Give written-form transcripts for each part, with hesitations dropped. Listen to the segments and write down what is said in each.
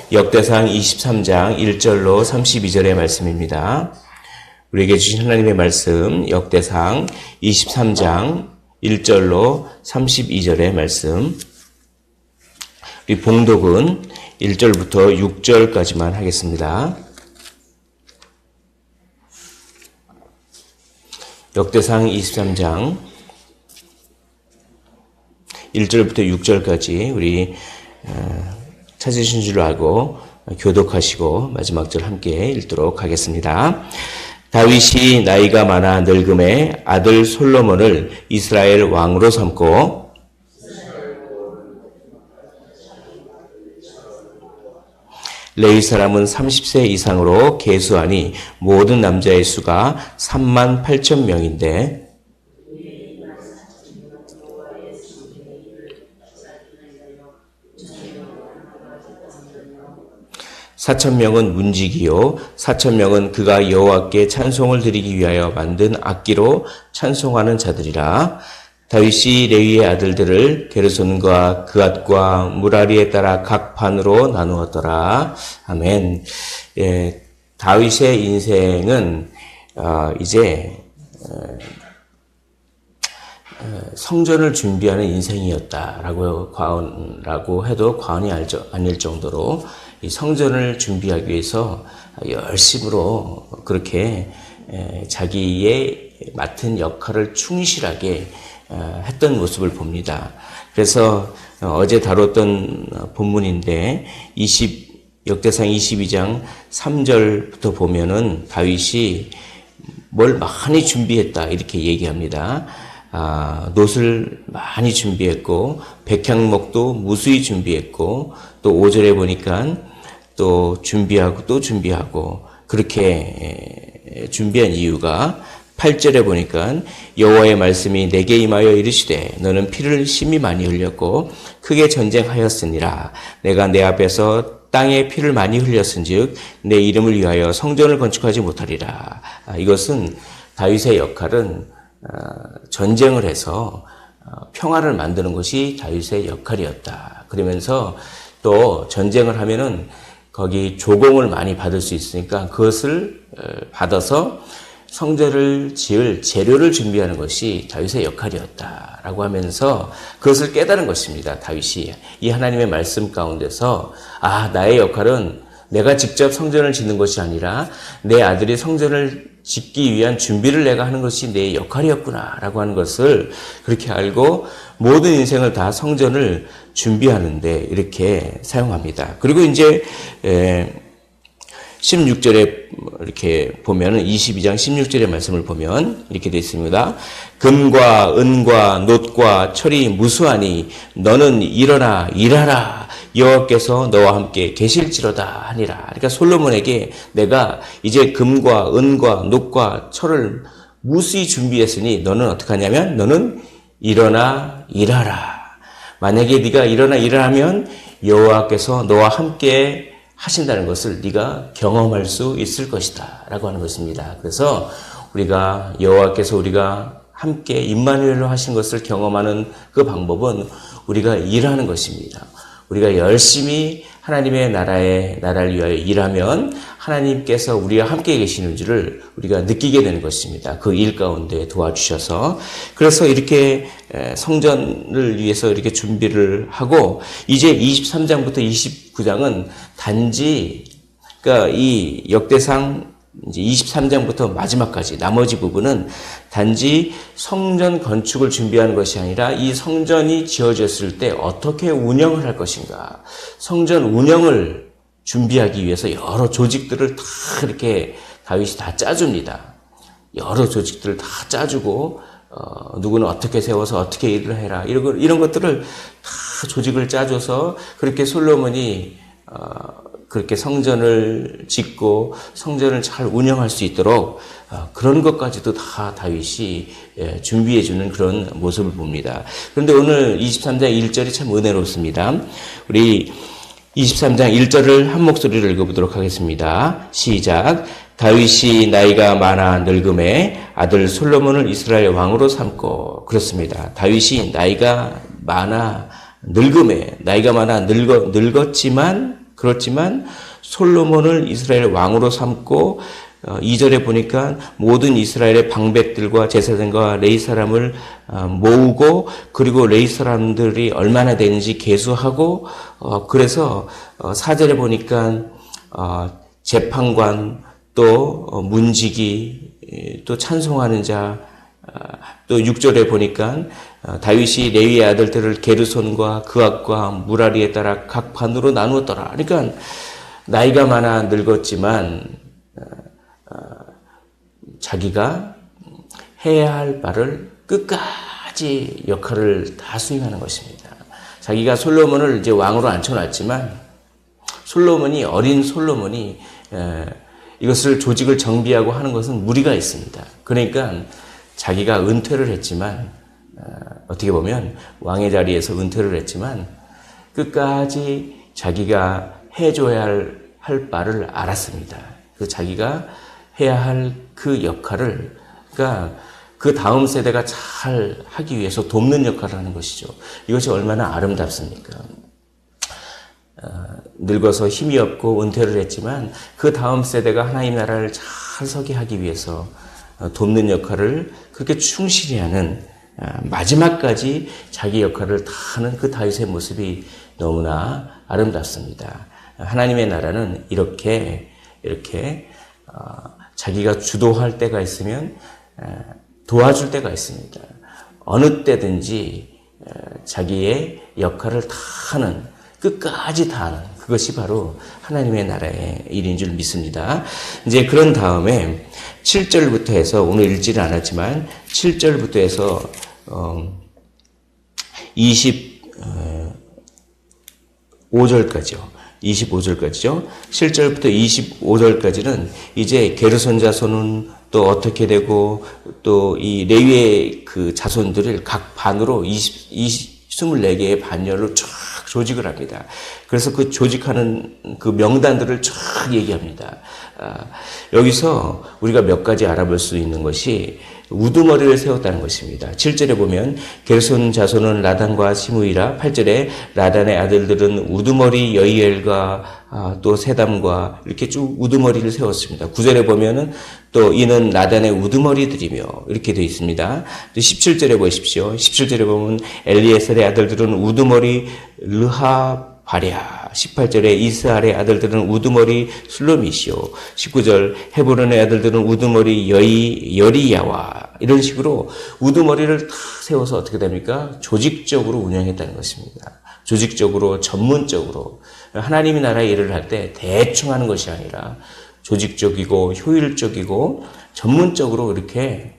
역대상 23장 1절로 32절의 말씀입니다. 우리에게 주신 하나님의 말씀 역대상 23장 1절로 32절의 말씀. 우리 봉독은 1절부터 6절까지만 하겠습니다. 역대상 23장 1절부터 6절까지 우리 찾으신 줄 알고 교독하시고 마지막 절 함께 읽도록 하겠습니다. 다윗이 나이가 많아 늙음에 아들 솔로몬을 이스라엘 왕으로 삼고 레위 사람은 30세 이상으로 계수하니 모든 남자의 수가 38,000명인데 4,000명은 문지기요 4,000명은 그가 여호와께 찬송을 드리기 위하여 만든 악기로 찬송하는 자들이라. 다윗이 레위의 아들들을 게르손과 그앗과 무라리에 따라 각 반으로 나누었더라. 아멘. 예, 다윗의 인생은 이제 성전을 준비하는 인생이었다라고 해도 과언이 아닐 정도로 이 성전을 준비하기 위해서 열심으로 그렇게 자기의 맡은 역할을 충실하게 했던 모습을 봅니다. 그래서 어제 다뤘던 본문인데 역대상 22장 3절부터 보면은 다윗이 뭘 많이 준비했다 이렇게 얘기합니다. 놋을 많이 준비했고 백향목도 무수히 준비했고 또 5절에 보니까 또 준비하고 그렇게 준비한 이유가 8절에 보니까 여호와의 말씀이 내게 임하여 이르시되 너는 피를 심히 많이 흘렸고 크게 전쟁하였으니라. 내가 내 앞에서 땅에 피를 많이 흘렸은즉 내 이름을 위하여 성전을 건축하지 못하리라. 이것은 다윗의 역할은 전쟁을 해서 평화를 만드는 것이 다윗의 역할이었다. 그러면서 또 전쟁을 하면은 거기 조공을 많이 받을 수 있으니까 그것을 받아서 성전을 지을 재료를 준비하는 것이 다윗의 역할이었다라고 하면서 그것을 깨달은 것입니다. 다윗이 이 하나님의 말씀 가운데서 나의 역할은 내가 직접 성전을 짓는 것이 아니라 내 아들이 성전을 짓기 위한 준비를 내가 하는 것이 내 역할이었구나라고 하는 것을 그렇게 알고 모든 인생을 다 성전을 준비하는데 이렇게 사용합니다. 그리고 이제 16절에 이렇게 보면은 22장 16절의 말씀을 보면 이렇게 되어 있습니다. 금과 은과 놋과 철이 무수하니 너는 일어나 일하라. 여호와께서 너와 함께 계실지로다 하니라. 그러니까 솔로몬에게 내가 이제 금과 은과 놋과 철을 무수히 준비했으니 너는 어떻게 하냐면 너는 일어나 일하라. 만약에 네가 일어나 일하면 여호와께서 너와 함께 하신다는 것을 네가 경험할 수 있을 것이다 라고 하는 것입니다. 그래서 우리가 여호와께서 우리가 함께 임마누엘로 하신 것을 경험하는 그 방법은 우리가 일하는 것입니다. 우리가 열심히 하나님의 나라를 위하여 일하면 하나님께서 우리와 함께 계시는 줄을 우리가 느끼게 되는 것입니다. 그 일 가운데 도와주셔서. 그래서 이렇게 성전을 위해서 이렇게 준비를 하고 이제 23장부터 29장은 단지 그러니까 이 역대상 이제 23장부터 마지막까지 나머지 부분은 단지 성전 건축을 준비하는 것이 아니라 이 성전이 지어졌을 때 어떻게 운영을 할 것인가. 성전 운영을 준비하기 위해서 여러 조직들을 다 이렇게 다윗이 다 짜줍니다. 여러 조직들을 다 짜주고 누구는 어떻게 세워서 어떻게 일을 해라. 이런 것들을 다 조직을 짜줘서 그렇게 솔로몬이 그렇게 성전을 짓고 성전을 잘 운영할 수 있도록 그런 것까지도 다 다윗이 준비해 주는 그런 모습을 봅니다. 그런데 오늘 23장 1절이 참 은혜롭습니다. 우리 23장 1절을 한 목소리로 읽어보도록 하겠습니다. 시작. 다윗이 나이가 많아 늙음에 아들 솔로몬을 이스라엘 왕으로 삼고. 그렇습니다. 다윗이 나이가 많아 늙었지만 그렇지만 솔로몬을 이스라엘 왕으로 삼고 2절에 보니까 모든 이스라엘의 방백들과 제사장과 레위 사람을 모으고 그리고 레위 사람들이 얼마나 되는지 계수하고 그래서 4절에 보니까 재판관 또 문지기 또 찬송하는 자 또 6절에 보니까 다윗이 레위의 아들들을 게르손과 그앗과 무라리에 따라 각 반으로 나누었더라. 그러니까 나이가 많아 늙었지만 자기가 해야 할 바를 끝까지 역할을 다 수행하는 것입니다. 자기가 솔로몬을 이제 왕으로 앉혀놨지만 어린 솔로몬이 이것을 조직을 정비하고 하는 것은 무리가 있습니다. 그러니까 자기가 은퇴를 했지만 어떻게 보면 왕의 자리에서 은퇴를 했지만 끝까지 자기가 해줘야 할 바를 알았습니다. 그 자기가 해야 할 그 역할을 그러니까 그 다음 세대가 잘 하기 위해서 돕는 역할을 하는 것이죠. 이것이 얼마나 아름답습니까? 늙어서 힘이 없고 은퇴를 했지만 그 다음 세대가 하나님 나라를 잘 서게 하기 위해서 돕는 역할을 그렇게 충실히 하는 마지막까지 자기 역할을 다 하는 그 다윗의 모습이 너무나 아름답습니다. 하나님의 나라는 이렇게 자기가 주도할 때가 있으면 도와줄 때가 있습니다. 어느 때든지 자기의 역할을 다 하는 끝까지 다 하는 그것이 바로 하나님의 나라의 일인 줄 믿습니다. 이제 그런 다음에 7절부터 해서 오늘 읽지는 않았지만 7절부터 해서 25절까지요. 7절부터 25절까지는 이제 게르손 자손은 또 어떻게 되고 또 이 레위의 그 자손들을 각 반으로 24개의 반열로 쫙 조직을 합니다. 그래서 그 조직하는 그 명단들을 쫙 얘기합니다. 여기서 우리가 몇 가지 알아볼 수 있는 것이 우두머리를 세웠다는 것입니다. 7절에 보면 게르손 자손은 라단과 시므이라. 8절에 라단의 아들들은 우두머리 여이엘과 또 세담과 이렇게 쭉 우두머리를 세웠습니다. 9절에 보면은 또 이는 라단의 우두머리들이며 이렇게 되어 있습니다. 17절에 보십시오. 17절에 보면 엘리에셀의 아들들은 우두머리 르하바랴. 18절에 이스알의 아들들은 우두머리 술로미시오. 19절 헤브론의 아들들은 우두머리 여리야와. 이런 식으로 우두머리를 다 세워서 어떻게 됩니까? 조직적으로 운영했다는 것입니다. 조직적으로 전문적으로 하나님의 나라의 일을 할 때 대충 하는 것이 아니라 조직적이고 효율적이고 전문적으로 이렇게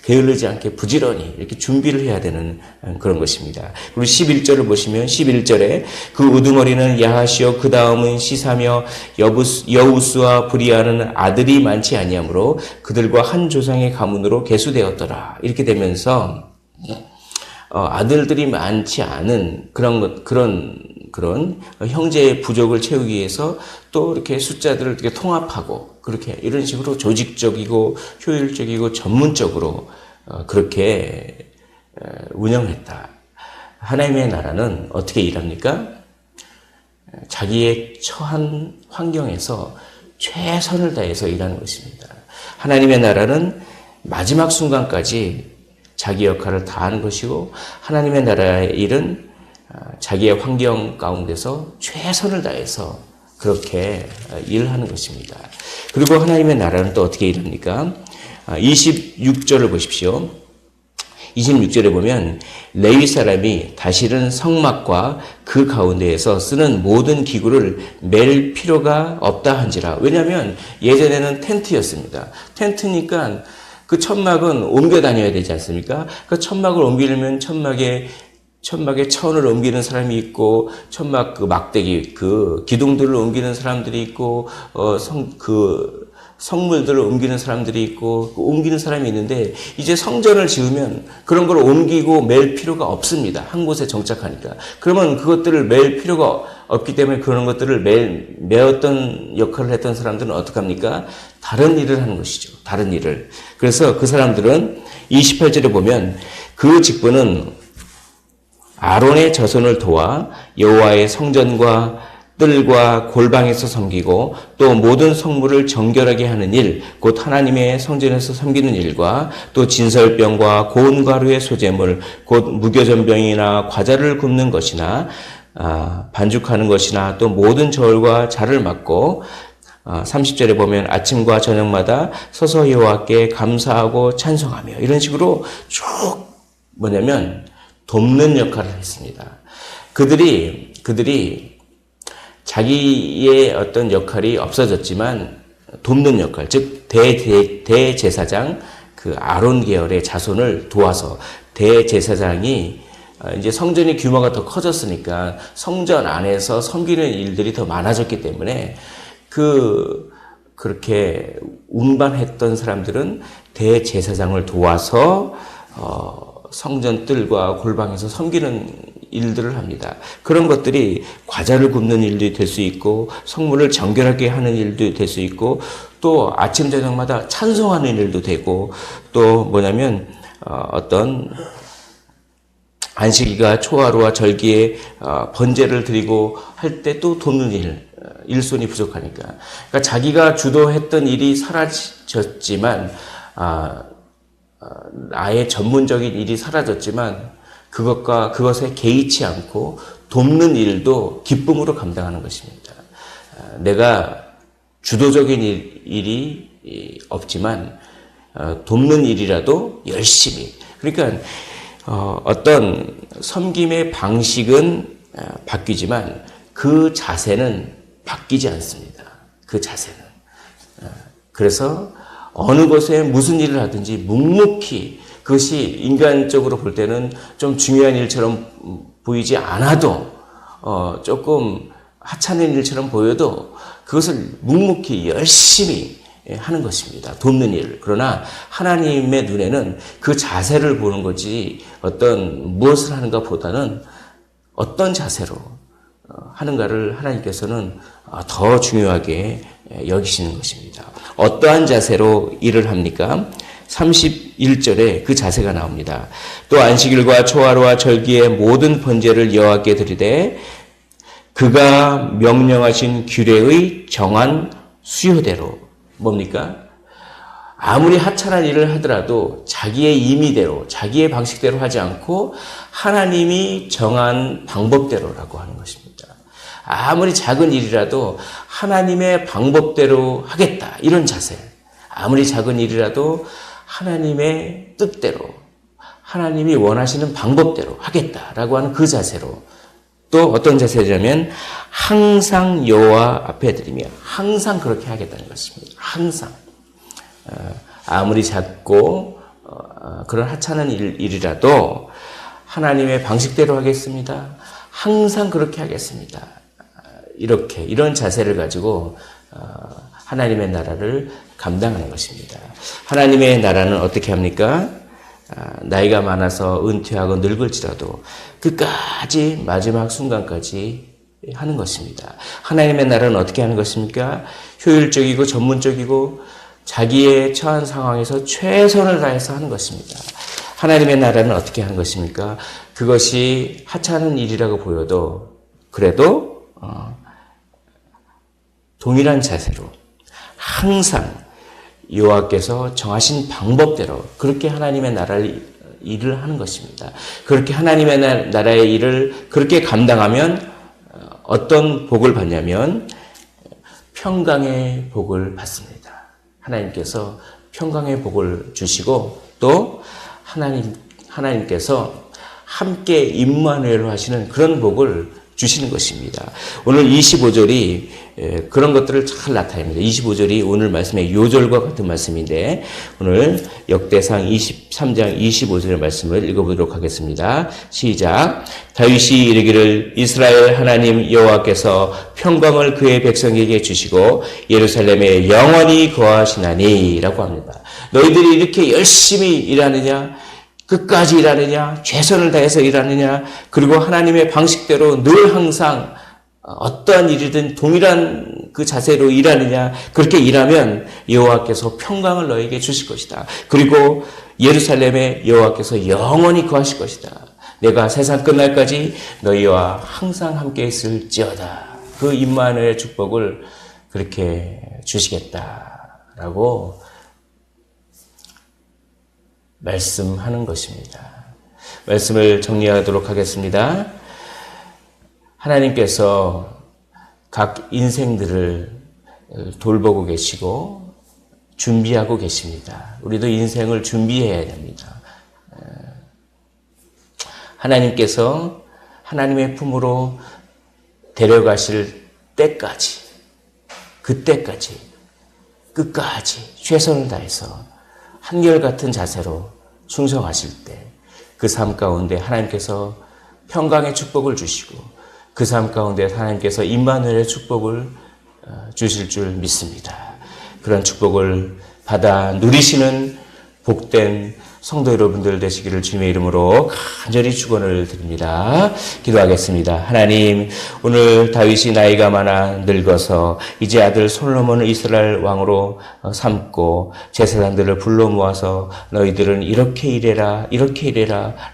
게을르지 않게 부지런히 이렇게 준비를 해야 되는 그런 것입니다. 그리고 11절을 보시면 11절에 그 우두머리는 야하시오 그 다음은 시사며 여우스와 브리아는 아들이 많지 아니하므로 그들과 한 조상의 가문으로 계수되었더라. 이렇게 되면서 아들들이 많지 않은 그런 형제의 부족을 채우기 위해서 또 이렇게 숫자들을 이렇게 통합하고 그렇게 이런 식으로 조직적이고 효율적이고 전문적으로 그렇게 운영했다. 하나님의 나라는 어떻게 일합니까? 자기의 처한 환경에서 최선을 다해서 일하는 것입니다. 하나님의 나라는 마지막 순간까지 자기 역할을 다하는 것이고 하나님의 나라의 일은 자기의 환경 가운데서 최선을 다해서 그렇게 일하는 것입니다. 그리고 하나님의 나라는 또 어떻게 일합니까? 26절을 보십시오. 26절에 보면 레위 사람이 다시는 성막과 그 가운데에서 쓰는 모든 기구를 맬 필요가 없다 한지라. 왜냐하면 예전에는 텐트였습니다. 텐트니까 그 천막은 옮겨 다녀야 되지 않습니까? 그 천막을 옮기려면 천막에 천을 옮기는 사람이 있고 천막 그 막대기 그 기둥들을 옮기는 사람들이 있고 성물들을 옮기는 사람들이 있고 옮기는 사람이 있는데 이제 성전을 지으면 그런 걸 옮기고 맬 필요가 없습니다. 한 곳에 정착하니까. 그러면 그것들을 맬 필요가 없기 때문에 그런 것들을 메었던 역할을 했던 사람들은 어떡합니까? 다른 일을 하는 것이죠. 다른 일을. 그래서 그 사람들은 28절에 보면 그 직분은 아론의 자손을 도와 여호와의 성전과 뜰과 골방에서 섬기고 또 모든 성물을 정결하게 하는 일, 곧 하나님의 성전에서 섬기는 일과 또 진설병과 고운 가루의 소재물, 곧 무교전병이나 과자를 굽는 것이나 반죽하는 것이나 또 모든 절과 자를 맡고 30절에 보면 아침과 저녁마다 서서 여호와께 감사하고 찬송하며 이런 식으로 쭉 뭐냐면 돕는 역할을 했습니다. 그들이 자기의 어떤 역할이 없어졌지만 돕는 역할, 즉 대제사장 그 아론 계열의 자손을 도와서 대제사장이 이제 성전의 규모가 더 커졌으니까 성전 안에서 섬기는 일들이 더 많아졌기 때문에 그렇게 운반했던 사람들은 대제사장을 도와서 성전 뜰과 골방에서 섬기는 일들을 합니다. 그런 것들이 과자를 굽는 일도 될 수 있고 성물을 정결하게 하는 일도 될 수 있고 또 아침 저녁마다 찬송하는 일도 되고 또 뭐냐면 어떤 안식일과 초하루와 절기에 번제를 드리고 할 때 또 돕는 일손이 부족하니까. 그러니까 자기가 주도했던 일이 사라졌지만 아예 전문적인 일이 사라졌지만 그것에 개의치 않고 돕는 일도 기쁨으로 감당하는 것입니다. 내가 주도적인 일이 없지만 돕는 일이라도 열심히. 그러니까 어떤 섬김의 방식은 바뀌지만 그 자세는 바뀌지 않습니다. 그 자세는. 그래서 어느 곳에 무슨 일을 하든지 묵묵히 그것이 인간적으로 볼 때는 좀 중요한 일처럼 보이지 않아도 조금 하찮은 일처럼 보여도 그것을 묵묵히 열심히 하는 것입니다. 돕는 일. 그러나 하나님의 눈에는 그 자세를 보는 거지 어떤 무엇을 하는가 보다는 어떤 자세로 하는가를 하나님께서는 더 중요하게 여기시는 것입니다. 어떠한 자세로 일을 합니까? 31절에 그 자세가 나옵니다. 또 안식일과 초하루와 절기의 모든 번제를 여호와께 드리되 그가 명령하신 규례의 정한 수요대로 뭡니까? 아무리 하찮은 일을 하더라도 자기의 임의대로 자기의 방식대로 하지 않고 하나님이 정한 방법대로라고 하는 것입니다. 아무리 작은 일이라도 하나님의 방법대로 하겠다 이런 자세. 아무리 작은 일이라도 하나님의 뜻대로 하나님이 원하시는 방법대로 하겠다라고 하는 그 자세로 또 어떤 자세냐면 항상 여호와 앞에 드리며 항상 그렇게 하겠다는 것입니다. 항상 아무리 작고 그런 하찮은 일이라도 하나님의 방식대로 하겠습니다. 항상 그렇게 하겠습니다. 이런 자세를 가지고 하나님의 나라를 감당하는 것입니다. 하나님의 나라는 어떻게 합니까? 나이가 많아서 은퇴하고 늙을지라도 끝까지 마지막 순간까지 하는 것입니다. 하나님의 나라는 어떻게 하는 것입니까? 효율적이고 전문적이고 자기의 처한 상황에서 최선을 다해서 하는 것입니다. 하나님의 나라는 어떻게 하는 것입니까? 그것이 하찮은 일이라고 보여도 그래도 동일한 자세로 항상 여호와께서 정하신 방법대로 그렇게 하나님의 나라를 일을 하는 것입니다. 그렇게 하나님의 나라의 일을 그렇게 감당하면 어떤 복을 받냐면 평강의 복을 받습니다. 하나님께서 평강의 복을 주시고 또 하나님께서 함께 임마누엘로 하시는 그런 복을 주시는 것입니다. 오늘 25절이 그런 것들을 잘 나타냅니다. 25절이 오늘 말씀의 요절과 같은 말씀인데 오늘 역대상 23장 25절의 말씀을 읽어보도록 하겠습니다. 시작. 다윗이 이르기를 이스라엘 하나님 여호와께서 평강을 그의 백성에게 주시고 예루살렘에 영원히 거하시나니 라고 합니다. 너희들이 이렇게 열심히 일하느냐 끝까지 일하느냐, 최선을 다해서 일하느냐, 그리고 하나님의 방식대로 늘 항상 어떠한 일이든 동일한 그 자세로 일하느냐, 그렇게 일하면 여호와께서 평강을 너에게 주실 것이다. 그리고 예루살렘에 여호와께서 영원히 거하실 것이다. 내가 세상 끝날까지 너희와 항상 함께 있을지어다. 그 임마누엘의 축복을 그렇게 주시겠다라고 말씀하는 것입니다. 말씀을 정리하도록 하겠습니다. 하나님께서 각 인생들을 돌보고 계시고 준비하고 계십니다. 우리도 인생을 준비해야 됩니다. 하나님께서 하나님의 품으로 데려가실 때까지, 그때까지, 끝까지 최선을 다해서 한결같은 자세로 충성하실 때 그 삶 가운데 하나님께서 평강의 축복을 주시고 그 삶 가운데 하나님께서 임마누엘의 축복을 주실 줄 믿습니다. 그런 축복을 받아 누리시는 복된 성도 여러분들 되시기를 주님의 이름으로 간절히 축원을 드립니다. 기도하겠습니다. 하나님, 오늘 다윗이 나이가 많아 늙어서 이제 아들 솔로몬을 이스라엘 왕으로 삼고 제사장들을 불러 모아서 너희들은 이렇게 이래라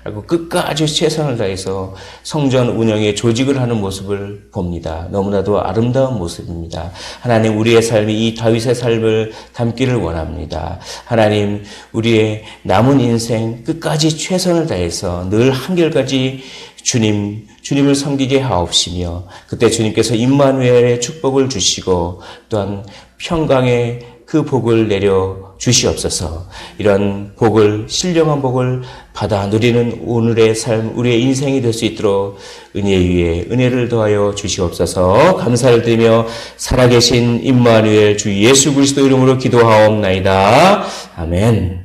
라고 끝까지 최선을 다해서 성전 운영에 조직을 하는 모습을 봅니다. 너무나도 아름다운 모습입니다. 하나님, 우리의 삶이 이 다윗의 삶을 담기를 원합니다. 하나님, 우리의 남은 인생 끝까지 최선을 다해서 늘 한결까지 주님을 섬기게 하옵시며 그때 주님께서 임마누엘의 축복을 주시고 또한 평강의 그 복을 내려 주시옵소서. 이런 복을, 신령한 복을 받아 누리는 오늘의 삶, 우리의 인생이 될 수 있도록 은혜 위에 은혜를 더하여 주시옵소서. 감사를 드리며 살아계신 임마누엘 주 예수 그리스도 이름으로 기도하옵나이다. 아멘.